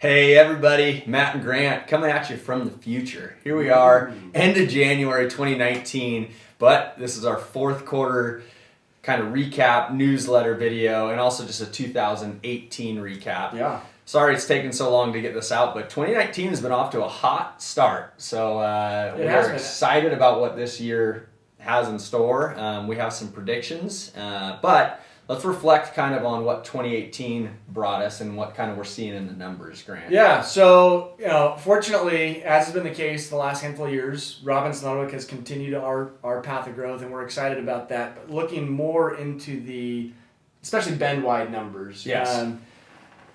Hey everybody, Matt and Grant coming at you from the future. Here we are, end of January 2019, but this is our fourth quarter kind of recap newsletter video and also just a 2018 recap. Yeah. Sorry it's taken so long to get this out, but 2019 has been off to a hot start. So we're excited about what this year has in store. We have some predictions, but let's reflect kind of on what 2018 brought us and what kind of we're seeing in the numbers, Grant. Yeah, so fortunately, as has been the case the last handful of years, Robinson Auto has continued our path of growth, and we're excited about that. But looking more into the, especially bend-wide numbers. Yes.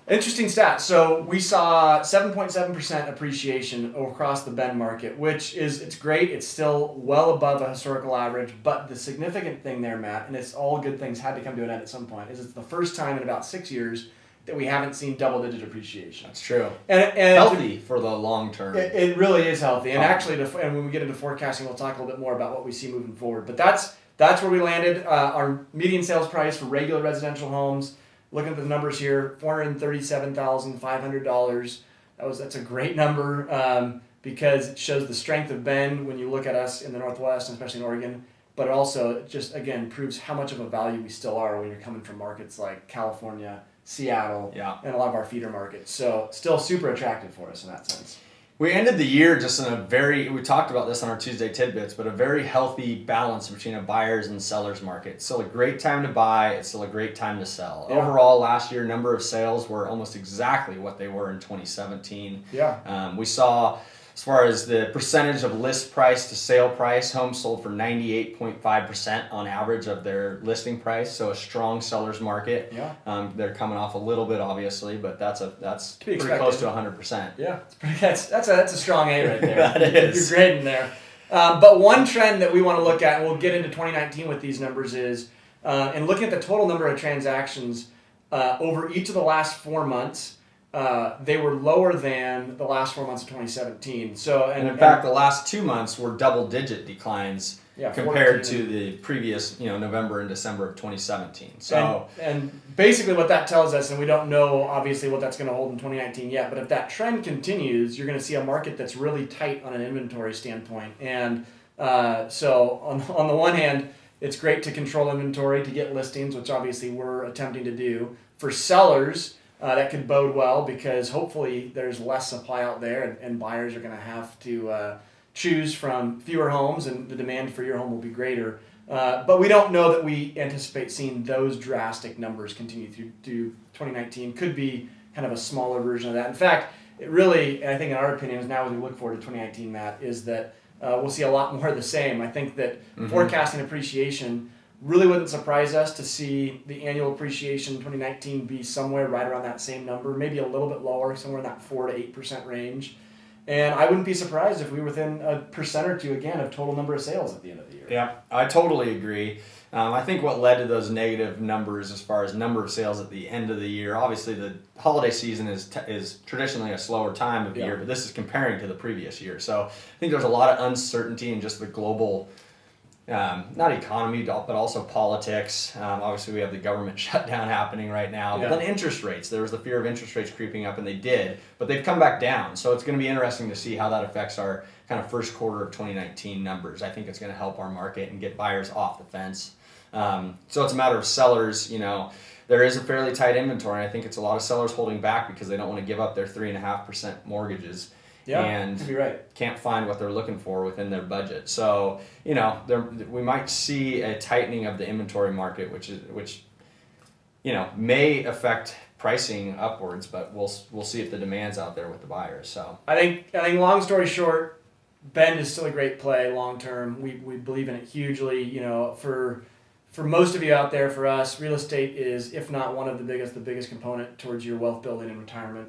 Interesting stat. So we saw 7.7% appreciation across the bend market, which it's great. It's still well above a historical average. But the significant thing there, Matt, and it's all good things had to come to an end at some point, is it's the first time in about 6 years that we haven't seen double-digit appreciation. That's true. And healthy for the long term. It really is healthy. And actually, and when we get into forecasting, we'll talk a little bit more about what we see moving forward. But that's where we landed. Our median sales price for regular residential homes, looking at the numbers here, $437,500. That's a great number because it shows the strength of Bend when you look at us in the Northwest, and especially in Oregon. But it also just, again, proves how much of a value we still are when you're coming from markets like California, Seattle, and a lot of our feeder markets. So still super attractive for us in that sense. We ended the year just in we talked about this on our Tuesday tidbits, but a very healthy balance between a buyer's and seller's market. It's still a great time to buy. It's still a great time to sell. Yeah. Overall, last year, number of sales were almost exactly what they were in 2017. Yeah. We saw, as far as the percentage of list price to sale price, homes sold for 98.5% on average of their listing price. So a strong seller's market. Yeah. They're coming off a little bit, obviously, but that's pretty expected. Close to 100%. Yeah, that's a strong A right there. That is. You're grading there. But one trend that we want to look at, and we'll get into 2019 with these numbers, is in looking at the total number of transactions over each of the last 4 months. They were lower than the last 4 months of 2017. So, and in fact, the last 2 months were double-digit declines compared to the previous, November and December of 2017. So, and basically, what that tells us, and we don't know obviously what that's going to hold in 2019 yet, but if that trend continues, you're going to see a market that's really tight on an inventory standpoint. And so, on the one hand, it's great to control inventory to get listings, which obviously we're attempting to do. For sellers, that could bode well because hopefully there's less supply out there and buyers are going to have to choose from fewer homes and the demand for your home will be greater. But we don't know that we anticipate seeing those drastic numbers continue through 2019. Could be kind of a smaller version of that. In fact, it really, I think in our opinion, now as we look forward to 2019, Matt, is that we'll see a lot more of the same. I think that forecasting appreciation really wouldn't surprise us to see the annual appreciation in 2019 be somewhere right around that same number, maybe a little bit lower, somewhere in that 4 to 8% range. And I wouldn't be surprised if we were within 1% or 2% again of total number of sales at the end of the year. Yeah, I totally agree. I think what led to those negative numbers as far as number of sales at the end of the year, obviously the holiday season is traditionally a slower time of the year, but this is comparing to the previous year. So I think there's a lot of uncertainty in just the global not economy, but also politics. Obviously, we have the government shutdown happening right now. But then interest rates. There was the fear of interest rates creeping up, and they did. But they've come back down. So it's going to be interesting to see how that affects our kind of first quarter of 2019 numbers. I think it's going to help our market and get buyers off the fence. So it's a matter of sellers. There is a fairly tight inventory. I think it's a lot of sellers holding back because they don't want to give up their 3.5% mortgages. And could be right. Can't find what they're looking for within their budget. So, we might see a tightening of the inventory market, which may affect pricing upwards, but we'll see if the demand's out there with the buyers. So I think long story short, Bend is still a great play long term. We believe in it hugely. For most of you out there, for us, real estate is, if not one of the biggest component towards your wealth building and retirement,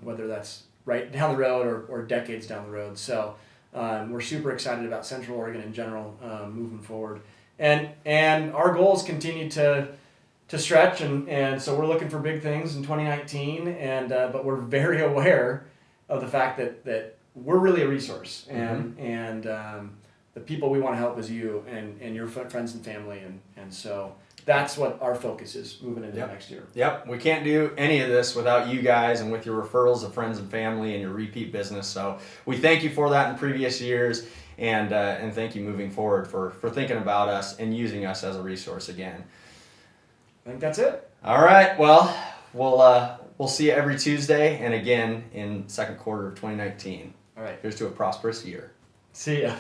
whether that's right down the road or decades down the road. So we're super excited about Central Oregon in general moving forward. And our goals continue to stretch, and so we're looking for big things in 2019, but we're very aware of the fact that we're really a resource, and the people we want to help is you and your friends and family, and so that's what our focus is moving into next year. Yep, we can't do any of this without you guys and with your referrals of friends and family and your repeat business. So we thank you for that in previous years, and thank you moving forward for thinking about us and using us as a resource again. I think that's it. All right, well, we'll see you every Tuesday and again in second quarter of 2019. All right. Here's to a prosperous year. See ya.